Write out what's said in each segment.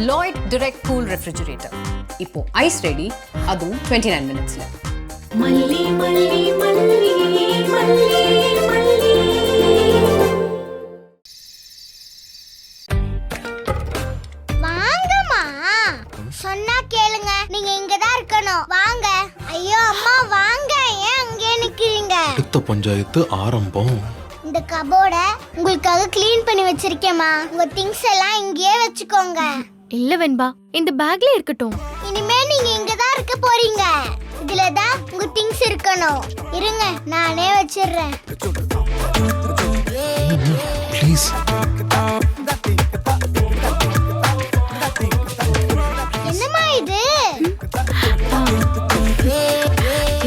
Lloyd Direct Cool Refrigerator. இப்போ eyes ready, அதுவும் 29 மினிட்ஸ்ல. மல்லி மல்லி மல்லி மல்லி மல்லி. வாங்கம்மா, சொன்னா கேளுங்க. நீங்க இங்க தான் இருக்கணும். வாங்க. ஐயோ அம்மா வாங்க, ஏன் அங்கே நிக்கிறீங்க? அடுத்த பஞ்சாயத்து ஆரம்பம். இந்த கபோர்ட உங்களுக்காக க்ளீன் பண்ணி வச்சிருக்கேம்மா. உங்க திங்ஸ் எல்லாம் இங்கேயே வச்சுக்கோங்க. இல்ல வெண்பா, இந்த பேக்ல இருக்கட்டும். இனிமே நீங்க இங்க தான் இருக்க போறீங்க. இதுல தான் உங்க திங்ஸ் இருக்கணும். இருங்க, நானே வச்சிடுறேன். ப்ளீஸ். என்னம்மா இது?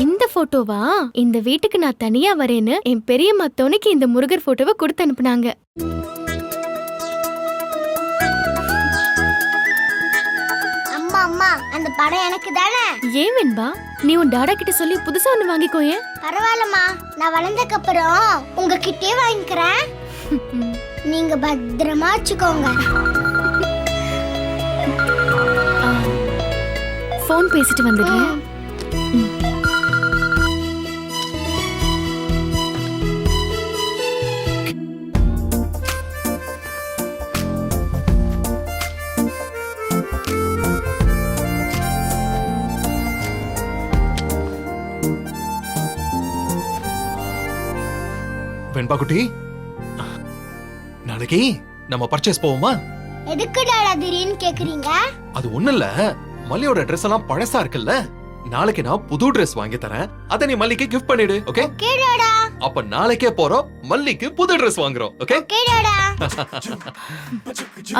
இந்த போட்டோவா? இந்த வீட்டுக்கு நான் தனியா வரேன்னு என் பெரிய மத்தவனுக்கு இந்த முருகர் போட்டோவை கொடுத்து அனுப்புனாங்க. அம்மா அம்மா, அந்த படம் எனக்கு தானே. ஏன் வெண்பா, நீ உன் டாடா கிட்ட சொல்லி புதுசா ஒண்ணு வாங்கிக்கோயே. பரவாயில்லம்மா, நான் வளர்ந்ததுக்கு அப்புறம் உங்ககிட்டயே வாங்கிக்கிறேன். நீங்க பத்திரமா வச்சுக்கோங்க. போன் பேசிட்டு வந்துடுறேன். வெண்பா குட்டி, நாளைக்கு நம்ம பர்ச்சேஸ் போவோமா? எதுக்கு டாடா திடீர்னு கேக்குறீங்க? அது ஒண்ணு இல்ல, மல்லியோட ட்ரெஸ் எல்லாம் பழசா இருக்குல்ல. நாளைக்கு நான் புது ட்ரெஸ் வாங்கி தரேன். அத நீ மல்லிக்கு கிஃப்ட் பண்ணிடு. ஓகே? ஓகே டாடா. அப்ப நாளைக்கே போறோம், மல்லிக்கு புது ட்ரெஸ் வாங்குறோம். ஓகே? ஓகே டாடா.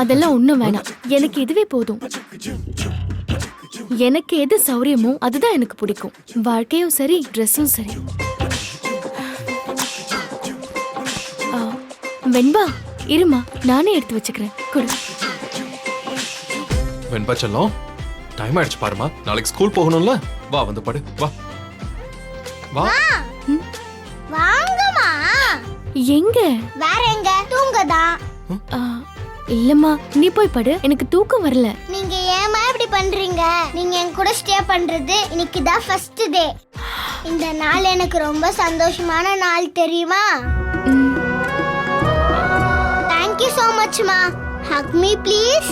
அதெல்லாம் ஒண்ணும் வேணாம், எனக்கு இதுவே போதும். எனக்கு எது சௌரியமோ அதுதான் எனக்கு பிடிக்கும். வாழ்க்கையும் சரி, ட்ரெஸ்ஸும் சரி. வெண்பா இருமா, நானே எடுத்து வச்சுக்கிறேன். கொடு. வெண்பா செல்லம், டைம் ஆயிடுச்சு பாருமா. நாளைக்கு ஸ்கூல் போகணும்ல. வா வந்து படு. வா வா. வாங்கம்மா. எங்க? வேற எங்க? தூங்கதான். இல்லம்மா, நீ போய் படு, எனக்கு தூக்கம் வரல. நீங்க ஏமா இப்படி பண்றீங்க? நீங்க என் கூட ஸ்டே பண்றது இன்னைக்கு தான் ஃபர்ஸ்ட் டே. இந்த நாள் எனக்கு ரொம்ப சந்தோஷமான நாள், தெரியுமா? Thank you so much ma. Hug me please.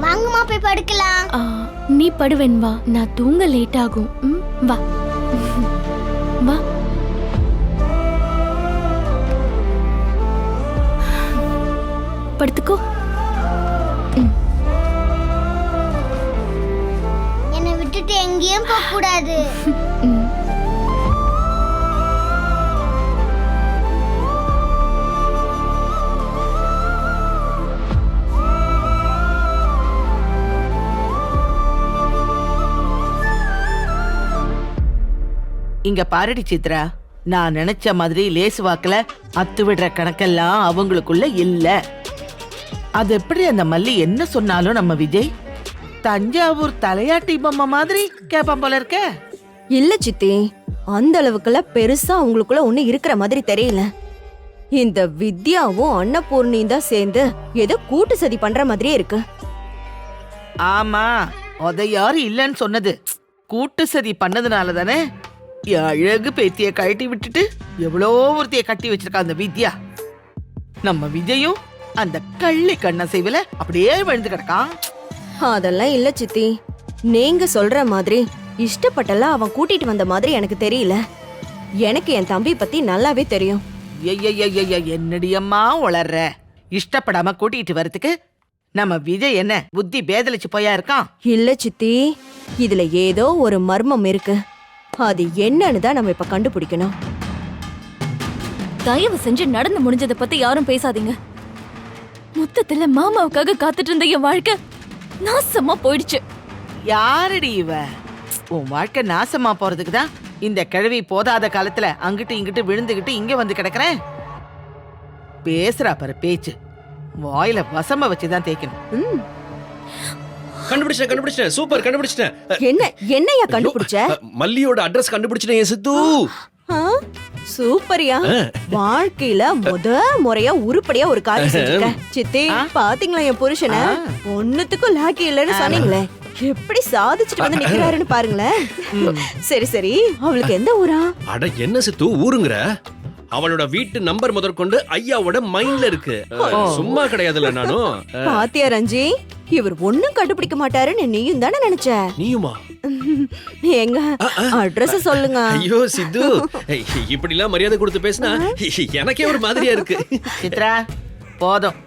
வாங்கம்மா போய் படுக்கலாம். நீ படு வெண்பா, நான் தூங்க லேட் ஆகும். வா வா. படுத்துக்கோ. என்னை விட்டுட்டு எங்கேயும் போக கூடாது. இங்க பாரடி சித்ரா, நான் நினைச்ச மாதிரி லேசு வாக்குல அத்து விடுற கணக்கெல்லாம் அவங்களுக்குள்ள இல்ல. அது எப்படி அந்த மல்லி என்ன சொன்னாலும் நம்ம விஜய் தஞ்சாவூர் தலையாட்டி பொம்மை மாதிரி கேப்பான் போல இருக்க. இல்ல சித்தி, அந்த அளவுக்குலாம் பெருசா அவங்களுக்குள்ள ஒண்ணு இருக்கிற மாதிரி தெரியல. இந்த வித்யாவும் அன்னபூர்ணியும் தான் சேர்ந்து ஏதோ கூட்டு சதி பண்ற மாதிரியே இருக்கு. ஆமா, அத யாரு இல்லன்னு சொன்னது? கூட்டு சதி பண்ணதுனால தானே அழகு பேத்திய கழட்டி விட்டுட்டு எவ்வளோ ஒருத்திய கட்டி வச்சிருக்கா அந்த வித்யா. நம்ம விஜயும் அந்த கள்ளி கண்ணசைவுல அப்படியே விழுந்து கிடக்கான். அதெல்லாம் இல்ல சித்தி, நீங்க சொல்ற மாதிரி இஷ்டப்பட்டெல்லாம் அவன் கூட்டிட்டு வந்த மாதிரி எனக்கு தெரியல. எனக்கு என் தம்பி பத்தி நல்லாவே தெரியும். என்னடி அம்மா உளர்ற? இஷ்டப்படாம கூட்டிட்டு வரதுக்கு நம்ம விஜய் என்ன புத்தி பேதலிச்சு போயா இருக்கான்? இல்ல சித்தி, இதுல ஏதோ ஒரு மர்மம் இருக்கு. அது என்னன்னு தான் நம்ம இப்ப கண்டுபிடிக்கணும். தயவு செஞ்சு நடந்து முடிஞ்சதை பத்தி யாரும் பேசாதீங்க. மொத்தத்துல மாமாவுக்காக காத்துட்டு இருந்த என் வாழ்க்கை நாசமா போயிடுச்சு. யாரடி இவ? உன் வாழ்க்கை நாசமா போறதுக்கு தான் இந்த கிழவி போதாத காலத்துல அங்கிட்டு இங்கிட்டு விழுந்துகிட்டு இங்க வந்து கிடக்குறேன். பேசுறா பாரு பேச்சு. வாயில வசம்ப வச்சுதான் தேய்க்கணும். ம், கண்டுபிடிச்சிட்டேன் சூப்பர் கண்டுபிடிச்சிட்டேன். என்னையா கண்டுபிடிச்ச? மல்லியோட அட்ரஸ் கண்டுபிடிச்சிட்டேன் என் சித்து. ஆ, சூப்பரியா. வாழ்க்கையில முறையா உருப்படியா ஒரு காரியம் செஞ்சிருக்க. சித்தி பாத்தீங்களா என் புருஷனை? ஒண்ணுத்துக்கும் லாக்கி இல்லைன்னு சொன்னீங்களே, எப்படி சாதிச்சுட்டு வந்து நிக்கிறாருன்னு பாருங்களேன். சரி சரி, அவளுக்கு எந்த ஊரா? அட என்ன சித்து ஊருங்கற? அவளோட வீட்டு நம்பர் முதற்கொண்டு ஐயாவோட மைண்ட்ல இருக்கு. சும்மா கிடையாதுல்ல நானும். பாத்தியா ரஞ்சி, இவர் ஒண்ணும் கண்டுபிடிக்க மாட்டாருன்னு நீயும் தானே நினைச்ச? நீயுமா? எங்க அட்ரஸ் சொல்லுங்க. ஐயோ சித்து, இப்படி எல்லாம் மரியாதை கொடுத்து பேசினா எனக்கே ஒரு மாதிரியா இருக்கு. சித்ரா போதும்,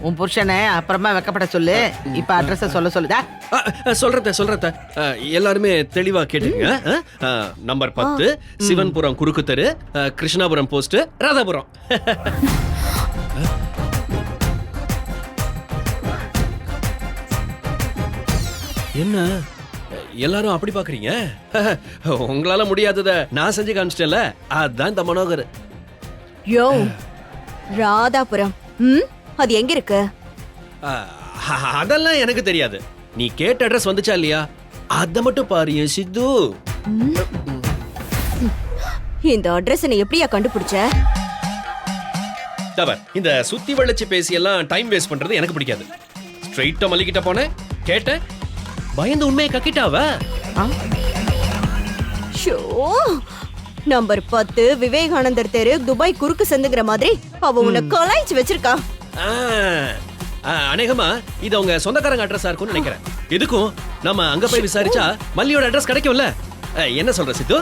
உன் புருஷனை அப்புறமா வெக்கப்பட சொல்லு. இப்ப அட்ரஸ் சொல்ல சொல்லுதா? சொல்றத எல்லாருமே தெளிவா கேட்டுங்க. நம்பர் 10 சிவன்புரம் குறுக்கு தெரு, கிருஷ்ணாபுரம் போஸ்ட், ராதாபுரம். என்ன எல்லாரும் அப்படி பாக்குறீங்க? உங்களால முடியாதத நான் செஞ்சு காமிச்சிட்டேன்ல, அதான் இந்த மனோகர். யோ, ராதாபுரம். அது எங்க இருக்கு? அதெல்லாம் எனக்கு தெரியாது. நீ கேட்ட அட்ரஸ் வந்துச்சா இல்லையா அத மட்டும் பாரு என் சித்து. இந்த அட்ரஸ் நீ எப்படியா கண்டுபிடிச்ச? தவர் இந்த சுத்தி வளைச்சு பேசி எல்லாம் டைம் வேஸ்ட் பண்றது எனக்கு பிடிக்காது. ஸ்ட்ரைட்டா மல்லிகிட்ட போனேன், கேட்டேன், பயந்து உண்மையை கக்கிட்டாவ. ஷோ, நம்பர் 10 விவேகானந்தர் தெரு, துபாய் குறுக்கு சந்துங்கிற மாதிரி அவ உன்னை கலாய்ச்சி வச்சிருக்கா. அநேகமா இது அவங்க சொந்தக்காரங்க அட்ரஸா இருக்கும்னு நினைக்கிறேன். எதுக்கும் நம்ம அங்க போய் விசாரிச்சா மல்லியோட அட்ரஸ் கிடைக்கும்ல. என்ன சொல்ற சித்து?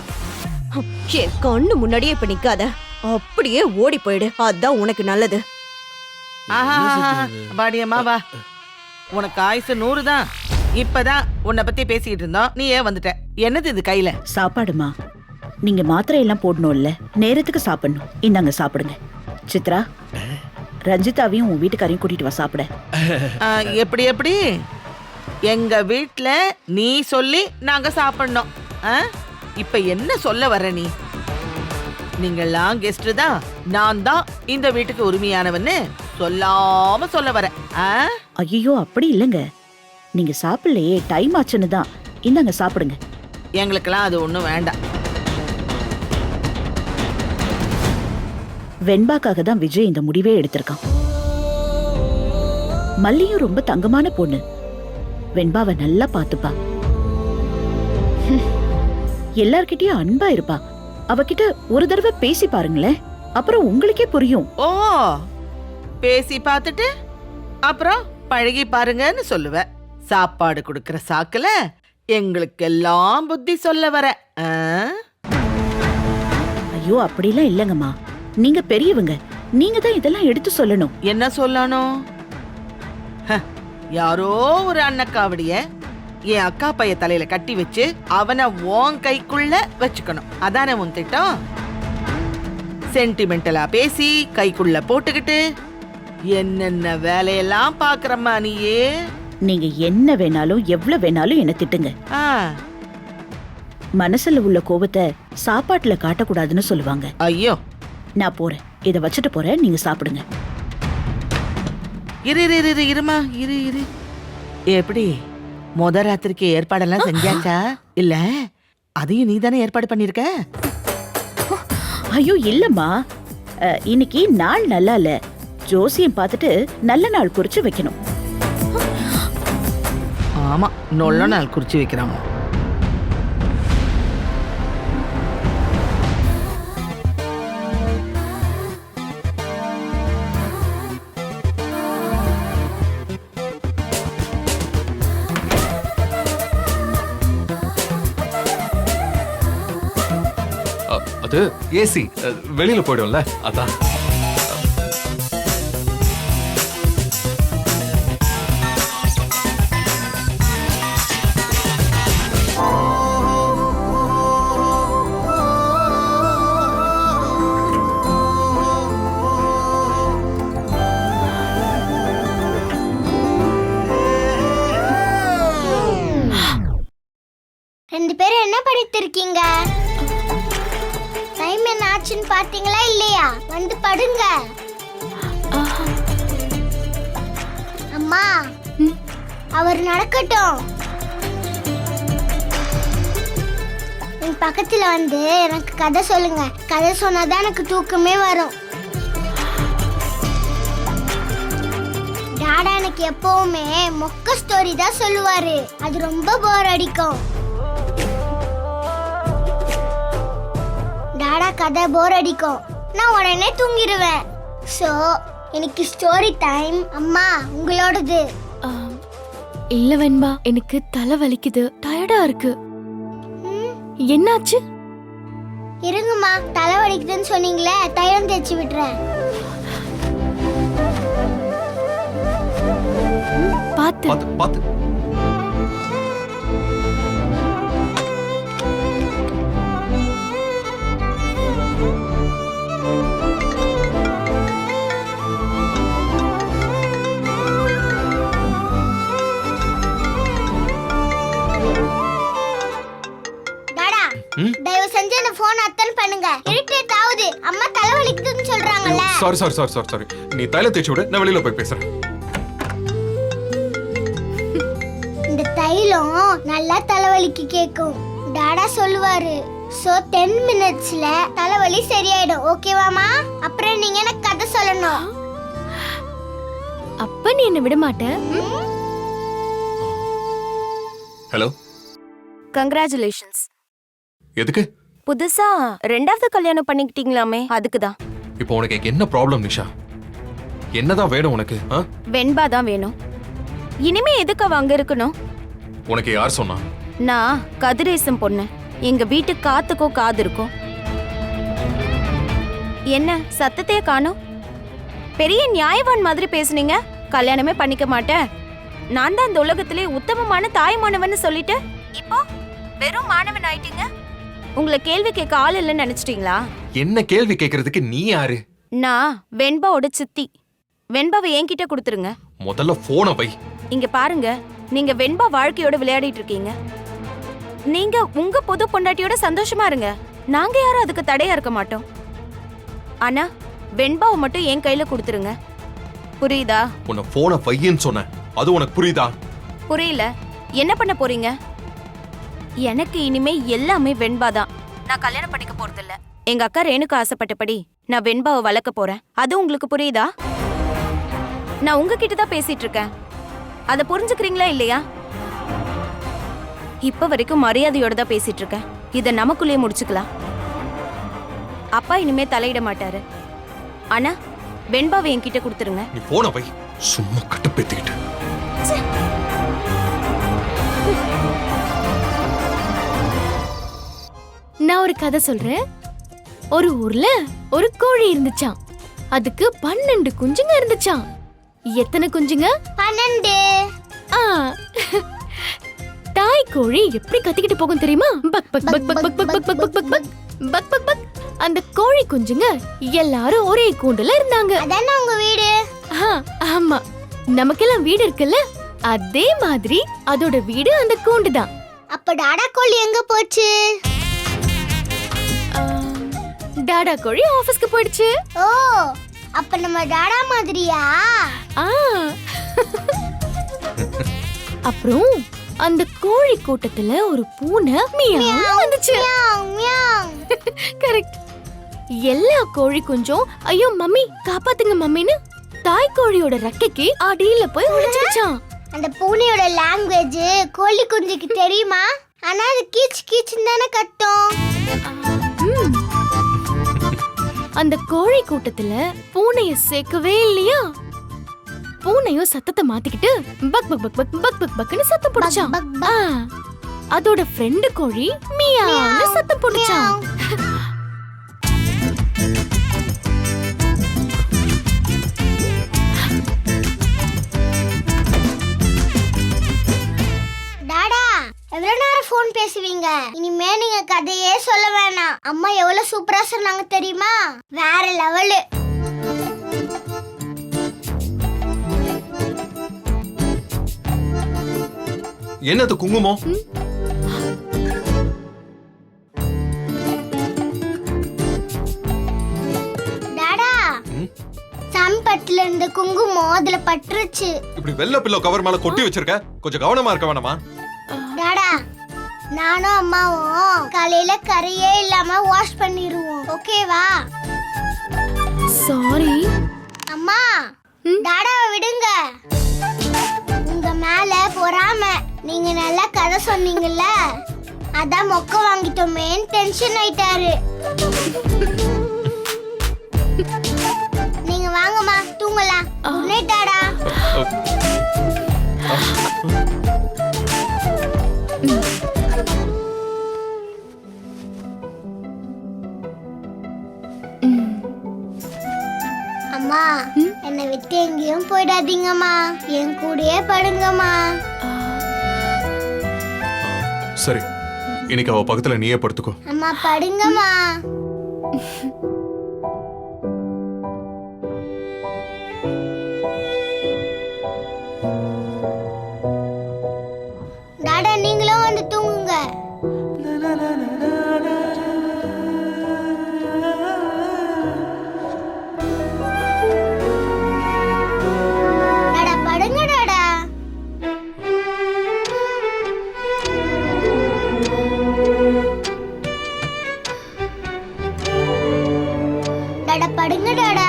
என் கண்ணு முன்னாடியே இப்ப நிக்காத, அப்படியே ஓடி போயிடு, அதான் உனக்கு நல்லது. பாடியம்மா வா, உனக்கு ஆயுசு 100 தான். இப்பதான் உன்னை பத்தி பேசிக்கிட்டு இருந்தோம், நீ ஏன் வந்துட்ட? என்னது இது கையில? சாப்பாடுமா. நீங்க மாத்திரை எல்லாம் போடணும்ல, நேரத்துக்கு சாப்பிடணும். இந்தாங்க சாப்பிடுங்க. சித்ரா, ரஞ்சிதாவையும் உன் வீட்டுக்காரையும் கூட்டிட்டு வா சாப்பிட. எப்படி எப்படி? எங்க வீட்ல நீ சொல்லி நாங்க சாப்பிடணும். இப்ப என்ன சொல்ல வர நீ? நீங்கெல்லாம் கெஸ்ட் தான், நான் தான் இந்த வீட்டுக்கு உரிமையானவன்னு சொல்லாம சொல்ல வர. ஐயோ அப்படி இல்லைங்க, நீங்க சாப்பிடலையே, டைம் ஆச்சுன்னு தான். இந்தாங்க சாப்பிடுங்க. எங்களுக்கெல்லாம் அது ஒண்ணும் வேண்டாம். வெண்பாக்காக தான் விஜய் இந்த முடிவே எடுத்திருக்கான். மல்லியும் ரொம்ப தங்கமான பொண்ணு, வெண்பாவை நல்லா பாத்துப்பா, எல்லார்கிட்டயும் அன்பா இருப்பா. அவகிட்ட ஒரு தடவை பேசி பாருங்களேன், அப்புறம் உங்களுக்கே புரியும். ஓ, பேசி பார்த்துட்டு அப்புறம் பழகி பாருங்கன்னு சொல்லுவ. சாப்பாடு கொடுக்கற சாக்குல எங்களுக்கெல்லாம் புத்தி சொல்ல வர. ஐயோ அப்படிலாம் இல்லங்கம்மா, நீங்க பெரியவங்க, நீங்க தான் இதெல்லாம் எடுத்து சொல்லணும். என்ன சொல்லணும்? யாரோ ஒரு அண்ணக்காவடிய என் அக்கா பைய தலையில கட்டி வச்சு அவனை உன் கைக்குள்ள வச்சுக்கணும், அதானே உன் திட்டம்? சென்டிமெண்டலா பேசி கைக்குள்ள போட்டுக்கிட்டு என்னென்ன வேலையெல்லாம் பாக்குறம்மா நீயே. நீங்க என்ன வேணாலும் எவ்வளவு வேணாலும் என்ன திட்டுங்க. மனசுல உள்ள கோபத்தை சாப்பாட்டுல காட்டக்கூடாதுன்னு சொல்லுவாங்க. ஐயோ, நான் போறேன், இத வச்சுட்டு போறேன், நீங்க சாப்பிடுங்க. இருமா இரு. எப்படி முத ராத்திரிக்கு ஏற்பாடெல்லாம் செஞ்சாச்சா? இல்ல அதையும் நீ தானே ஏற்பாடு பண்ணிருக்க? ஐயோ இல்லம்மா, இன்னைக்கு நாள் நல்லா இல்ல, ஜோசியம் பார்த்துட்டு நல்ல நாள் குறிச்சு வைக்கணும். ஆமா, நல்ல நாள் குறிச்சு வைக்கிறாங்க. அது ஏசி வெளியில போயிடும்ல, அதான். ரெண்டு பேரும் என்ன படித்திருக்கீங்க? டைம் என்ன ஆச்சுன்னு பாத்தீங்களா இல்லையா? வந்து படுங்க. அவர் நடக்கட்டும். என் பக்கத்துல வந்து எனக்கு கதை சொல்லுங்க. கதை சொன்னாதான் எனக்கு தூக்கமே வரும். டாடா எனக்கு எப்பவுமே மொக்க ஸ்டோரி தான் சொல்லுவாரு. அது ரொம்ப போர் அடிக்கும். டாடா கதை போர் அடிக்கும், நான் உடனே தூங்கிடுவேன். சோ எனக்கு ஸ்டோரி டைம். அம்மா உங்களோடது. இல்ல வெண்பா, எனக்கு தலை வலிக்குது, டயர்டா இருக்கு. என்னாச்சு? இருங்கம்மா, தலை வலிக்குதுன்னு சொன்னீங்களே, தைலம் தேய்ச்சி விட்டுறேன். பாத்து பாத்து பாத்து. டாடா, தயவு செஞ்சு அந்த போன் அட்டன் பண்ணுங்க. இரிட்டேட் ஆகுது. அம்மா தலை வலிக்குதுன்னு சொல்றாங்கல்ல. Sorry sorry sorry sorry sorry. நீ தைலம் தேய்ச்சி விடு, நான் வெளியில போய் பேசுறேன். இந்த தைலம் நல்லா தலைவலிக்கு கேக்கும். டாடா சொல்லுவாரு. சோ 10 மினிட்ஸ்ல தலைவலி சரியாயிடும். ஓகேவாமா? அப்புறம் நீங்க எனக்கு கதை சொல்லணும். அப்ப நீ என்ன விட மாட்ட? Hello, congratulations. எதுக்கு? புதுசா 2வது கல்யாணம் பண்ணிக்கிட்டீங்களாமே, அதுக்குதான். இப்போ உனக்கு என்ன ப்ராப்ளம் நிஷா? என்னதான் வேணும் உனக்கு? வெண்பா தான் வேணும். இனிமே எதுக்கு அவ அங்க இருக்கணும்? உனக்கு யார் சொன்னா? நான் கதிரேசம் பொண்ணு. எங்க வீட்டு காத்துக்கும் காது இருக்கும். என்ன சத்தத்தையே காணோம்? பெரிய நியாயவான் மாதிரி பேசுனீங்க. கல்யாணமே பண்ணிக்க மாட்டேன், நான் தான் இந்த உலகத்திலே உத்தமமான தாய்மானவன்னு சொல்லிட்டு இப்போ வெறும் மாணவன் ஆயிட்டீங்க. உங்களை கேள்வி கேட்க ஆள் இல்லைன்னு நினைச்சிட்டீங்களா? என்ன கேள்வி கேட்கறதுக்கு நீ யாரு? நான் வெண்பாவோட சித்தி. வெண்பாவை என்கிட்ட கொடுத்துருங்க. முதல்ல போனை வை. இங்க பாருங்க, நீங்க வெண்பா வாழ்க்கையோட விளையாடிட்டு இருக்கீங்க. நீங்க உங்க பொது பொண்டாட்டியோட சந்தோஷமா இருங்க. நாங்க யாரும் அதுக்கு தடையா இருக்க மாட்டோம். ஆனா வெண்பாவை மட்டும் என் கையில கொடுத்துருங்க. புரியுதா? உன்னை போனை வையின்னு சொன்னேன், அது உனக்கு புரியுதா? புரியல. என்ன பண்ண போறீங்க? எனக்கு இனிமே எல்லாமே வெண்பா தான். நான் கல்யாணம் பண்ணிக்க போறது இல்ல. எங்க அக்கா ரேணுக்கு ஆசைப்பட்டபடி நான் வெண்பாவை வளர்க்க போறேன். அது உங்களுக்கு புரியுதா? நான் உங்ககிட்ட தான் பேசிட்டு இருக்கேன். அத புரிஞ்சுக்கிறீங்களா இல்லையா? இப்ப வரைக்கும் மரியாதையோட தான் பேசிட்டு இருக்கேன். இத நமக்குள்ளே முடிச்சுக்கலாம். அப்பா இனிமே தலையிட மாட்டாரு. ஆனா வெண்பாவை என்கிட்ட கொடுத்துருங்க. நீ போனை வை. சும்மா கட்டுப்பேத்திக்கிட்டு. நான் ஒரு கதை சொல்றேன். ஒரு ஊர்ல ஒரு கோழி இருந்துச்சாம். அதுக்கு 12 குஞ்சுங்க இருந்துச்சாம். எத்தனை குஞ்சுங்க? 12. தாய் கோழி எப்படி கத்திக்கிட்டு போகும் தெரியுமா? பக் பக் பக் பக் பக் பக் பக் பக் பக் பக் பக் பக் பக் பக். அந்த கோழி குஞ்சுங்க எல்லாரும் ஒரே கூண்டுல இருந்தாங்க. அதானே உங்க வீடு? ஆமா, நமக்கெல்லாம் வீடு இருக்குல்ல, அதே மாதிரி அதோட வீடு அந்த கூண்டு தான். அப்ப டாடா கோழி எங்க போச்சு? டாடா கோழி ஆபீஸ்க்கு போயிடுச்சு. ஓ, அப்ப நம்ம டாடா மாதிரியா? அப்புறம் அந்த கோழி கூட்டத்துல ஒரு பூனை மியாவ் வந்துச்சு. கரெக்ட். எல்லா கோழி குஞ்சும் ஐயோ மம்மி காப்பாத்துங்க மம்மின்னு தாய் கோழியோட ரெக்கைக்கு அடியில போய் ஒளிஞ்சிருச்சான். அந்த பூனையோட லாங்குவேஜ் கோழி குஞ்சுக்கு தெரியுமா? ஆனா அது கீச் கீச்னு தானே கத்தும். அந்த கோழி கூட்டத்துல பூனைய சேர்க்கவே இல்லையா? பூனையும் சத்தத்தை மாத்திக்கிட்டு பக் பக் பக் பக் பக் பக் பக்னு சத்தம் போடுச்சான். அதோட ஃப்ரெண்டு கோழி மியான்னு சத்தம் போடுச்சான். டாடா, எவ்வளவு நேரம் ஃபோன் பேசுவீங்க? இனிமே நீங்க கதையே சொல்ல வேணாம். அம்மா எவ்வளவு சூப்பரா சொன்னாங்க தெரியுமா? வேற லெவலு. என்னது குங்குமம்? டாடா, சம்பட்ல இருந்த குங்குமம் அதுல பட்டுருச்சு. இப்படி வெள்ளை பில்லோ கவர் மேல கொட்டி வச்சிருக்க, கொஞ்சம் கவனமா இருக்க வேணாமா? டாடா, நானும் அம்மாவும் காலையில கரையே இல்லாம வாஷ் பண்ணிடுவோம், ஓகேவா? சாரி. அம்மா, டாடாவை விடுங்க. உங்க மேல பொறாம. நீங்க நல்லா கதை சொன்னீங்கல்ல, அதான் மொக்க வாங்கிட்டோமேன்னு டென்ஷன் ஆயிட்டாரு. நீங்க வாங்கம்மா, தூங்கலாம். Good night Tata. அம்மா, என்னை விட்டு எங்கேயும் போயிடாதீங்கம்மா, என் கூடயே படுங்கம்மா. சரி, இன்னைக்கு அவ பக்கத்துல நீயே படுத்துக்கோ. அம்மா படுங்கம்மா. டாடா, நீங்களும் வந்து தூங்குங்க. டாடா படுங்க டாடா. டாடா படுங்க டாடா.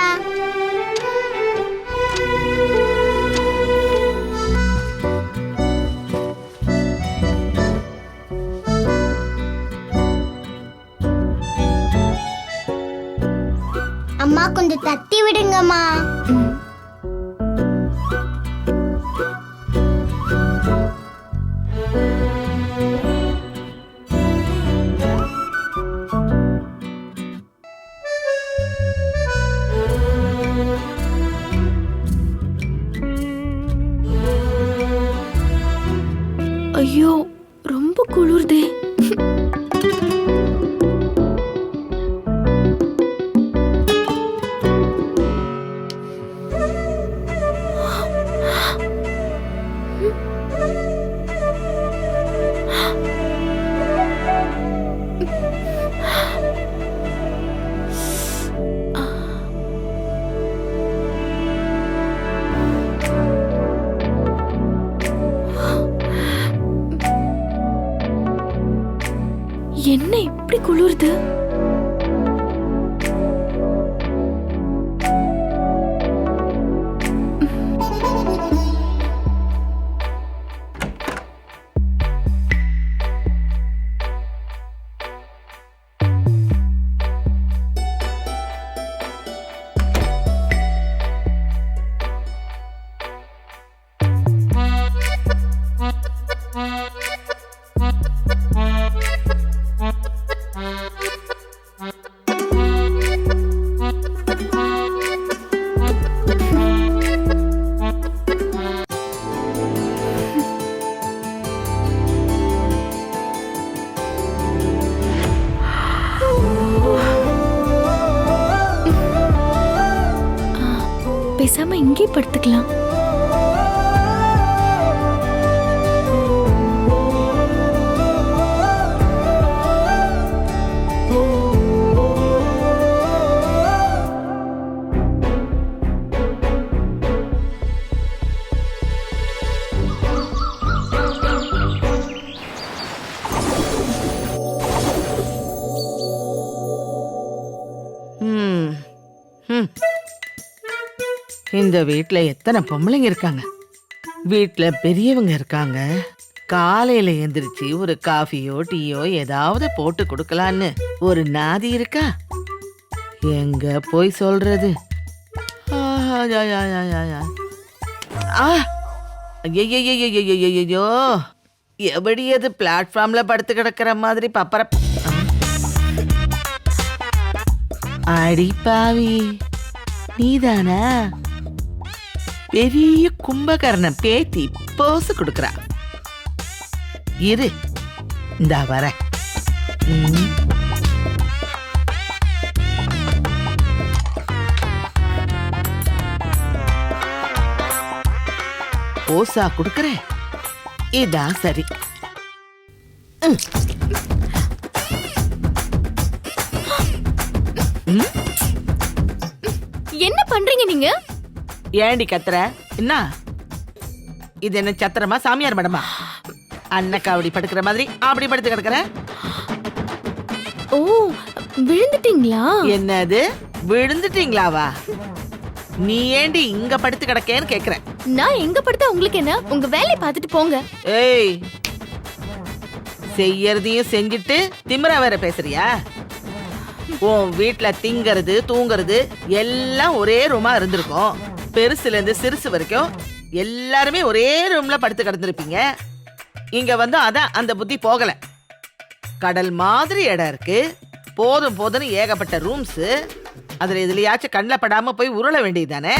அம்மா கொஞ்சம் தட்டி விடுங்கம்மா. ஐயோ, ரொம்ப குளிர்தே. என்ன இப்படி குளிருது? பேசாம இங்கே படுத்துக்கலாம். இந்த வீட்ல எத்தனை பொம்பளைங்க இருக்காங்க, வீட்ல பெரியவங்க இருக்காங்க. காலையில எந்திரிச்சு ஒரு காஃபியோ டீயோ ஏதாவது போட்டு கொடுக்கலான்னு ஒரு நாதி இருக்கா? எங்க போய் சொல்றது? ஐயோ, எப்படி அது பிளாட்ஃபார்ம்ல படுத்து கிடக்கிற மாதிரி பப்பர. அடி பாவி, நீதானா? பெரிய கும்பகர்ணன் பேத்தி போசு கொடுக்கறா. இரு, இந்தா வர. போசா கொடுக்கற, இதான் சரி. என்ன பண்றீங்க நீங்க? ஏண்டி கத்துற? என்ன இது, என்ன சத்திரமா சாமியார் மடமா? அண்ணக்கா அப்படி படுக்கிற மாதிரி அப்படி படுத்து கிடக்குற? ஓ, விழுந்துட்டீங்களா? என்னது விழுந்துட்டீங்களாவா? நீ ஏண்டி இங்க படுத்து கிடக்கேன்னு கேக்குறேன். நான் எங்க படுத்தா உங்களுக்கு என்ன? உங்க வேலையை பார்த்துட்டு போங்க. ஏய், செய்யறதையும் செஞ்சுட்டு திமிரா வேற பேசுறியா? உன் வீட்டுல திங்கறது தூங்குறது எல்லாம் ஒரே ரூமா இருந்திருக்கும். பெருசுல இருந்து சிறுசு வரைக்கும் எல்லாருமே ஒரே ரூம்ல படுத்து கிடந்திருப்பீங்க. இங்க வந்து அதான் அந்த புத்தி போகல. கடல் மாதிரி இடம் இருக்கு, போதும் போதும்னு ஏகப்பட்ட ரூம்ஸ். அதுல இதுலயாச்சும் கண்ணில் படாம போய் உருள வேண்டியதுதானே?